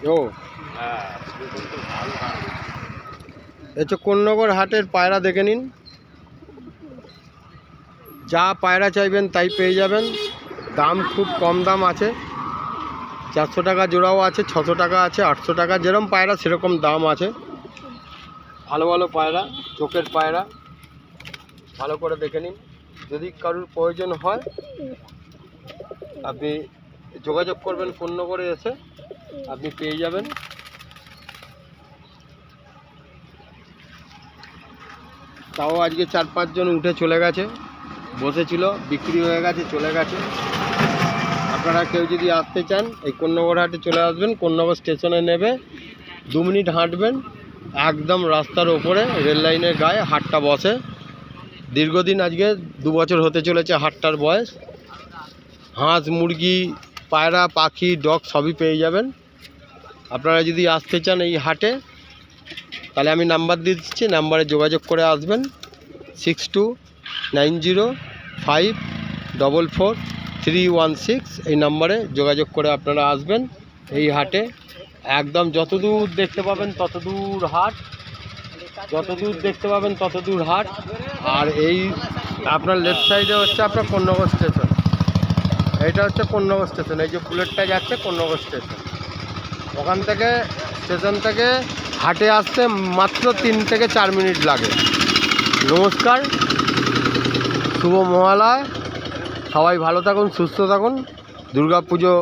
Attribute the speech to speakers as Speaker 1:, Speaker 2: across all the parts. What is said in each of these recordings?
Speaker 1: ও হচ্ছে কোন্নগর হাটের পায়রা দেখে নিন। যা পায়রা চাইবেন তাই পেয়ে যাবেন। দাম খুব কম দাম আছে, 400 টাকা জোড়াও আছে, 600 টাকা আছে, 800 টাকা, যেরকম পায়রা সেরকম দাম আছে। ভালো ভালো পায়রা, চোখের পায়রা, ভালো করে দেখে নিন। যদি কারোর প্রয়োজন হয় আপনি যোগাযোগ করবেন, কোন্নগরে এসে আপনি পেয়ে যাবেন। তাও আজকে 4-5 জন উঠে চলে গেছে, বসেছিল, বিক্রি হয়ে গেছে, চলে গেছে। আপনারা কেউ যদি আসতে চান এই কোন্নগর হাটে চলে আসবেন। কোন্নগর স্টেশনে নেবে, 2 মিনিট হাঁটবেন, একদম রাস্তার ওপরে রেল লাইনের গায়ে হাটটা বসে। দীর্ঘদিন আজকে 2 বছর হতে চলেছে হাটটার বয়স। হাঁস, মুরগি, পায়রা, পাখি, ডগ সবই পেয়ে যাবেন। আপনারা যদি আসতে চান এই হাটে তাহলে আমি নাম্বার দিয়ে দিচ্ছি, নাম্বারে যোগাযোগ করে আসবেন। 6290544316 এই নাম্বারে যোগাযোগ করে আপনারা আসবেন এই হাটে। একদম যতদূর দেখতে পাবেন ততদূর হাট, যতদূর দেখতে পাবেন ততদূর হাট। আর এই আপনার লেফট সাইডে হচ্ছে আপনার কোন্নগর স্টেশন, এইটা হচ্ছে কোন্নগর স্টেশন। এই যে বুলেটটা যাচ্ছে কোন্নগর স্টেশন, ওখান থেকে স্টেশন থেকে হাটে আসতে মাত্র 3 থেকে 4 মিনিট লাগে। নমস্কার, শুভ মহালয়া, সবাই ভালো থাকুন, সুস্থ থাকুন, দুর্গা পুজো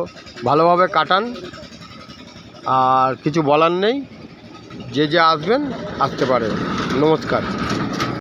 Speaker 1: ভালোভাবে কাটান। আর কিছু বলার নেই, যে আসবেন আসতে পারে। নমস্কার।